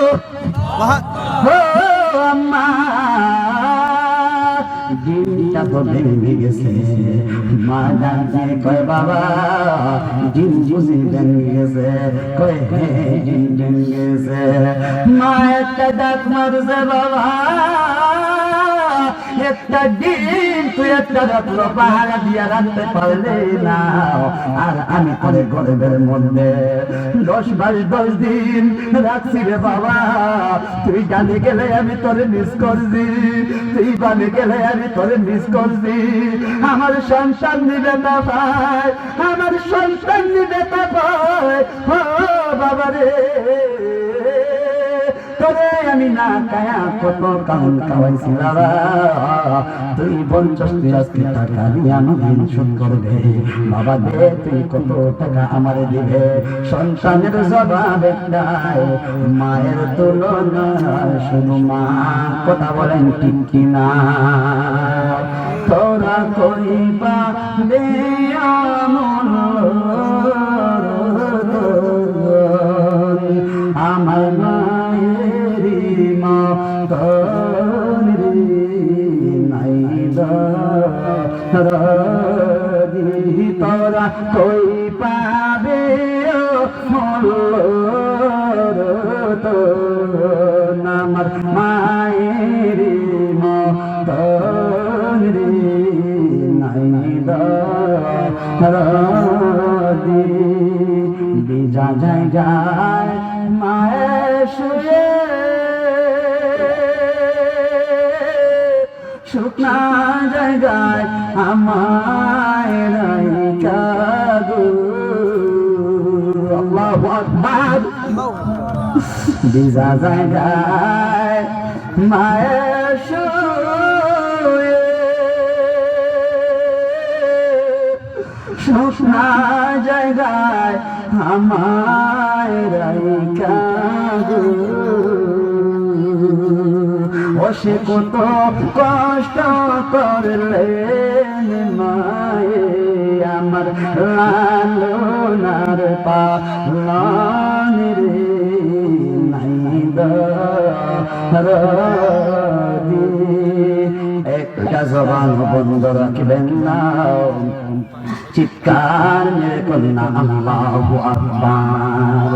ও আম্মা দিনটা তো ভেঙে গেছে মা ডাকে কয় বাবা দিন বুঝি ভেঙে গেছে কয় হ্যাঁ দিন ভেঙে গেছে মা একটা ডাক মারছে বাবা একটা দিন তুই একটা রাত্র পাহারা দিয়া রাখতে পারলে না আর আমি করে গরিবের মধ্যে 10 দিন রাখছি রে বাবা তুই ডানে গেলে আমি তোরে মিস করছি তুই বামে গেলে আমি তোরে মিস করছি আমার সন্তান নিবে না ভাই আমার সন্তান নিবে না ভাই ও বাবা রে তোরে আমি না কায়া কত কাউন খাওয়াইছি বাবা তুই 50 টাকা দিয়ে আমার শোধ করবে বাবা দে তুই কত টাকা আমারে দিবে সন্তানের জবাব একটাই মায়ের তুলনা শুধু মা কথা বলেন ঠিক কিনা তোরা কইবা দে আমার মায়েরি মতন নাই দি তোরা কই পাবে আমার মায়েরি মতন নাই দি বিজা জায়গায় মায়ের শুয়ে শুকনা জায়গায় আমায় কাগু আল্লাহু আকবার বিজা জায়গায় মায়ের শুয়ে শুকনা জায়গায় আমায় কাগু সে কত কষ্ট করলেন মায়ে আমার লালনার পালন রে নাই দি একটা জবান বন্ধ রাখবেন না চিৎকার মেরে কন্যা আল্লাহু আকবার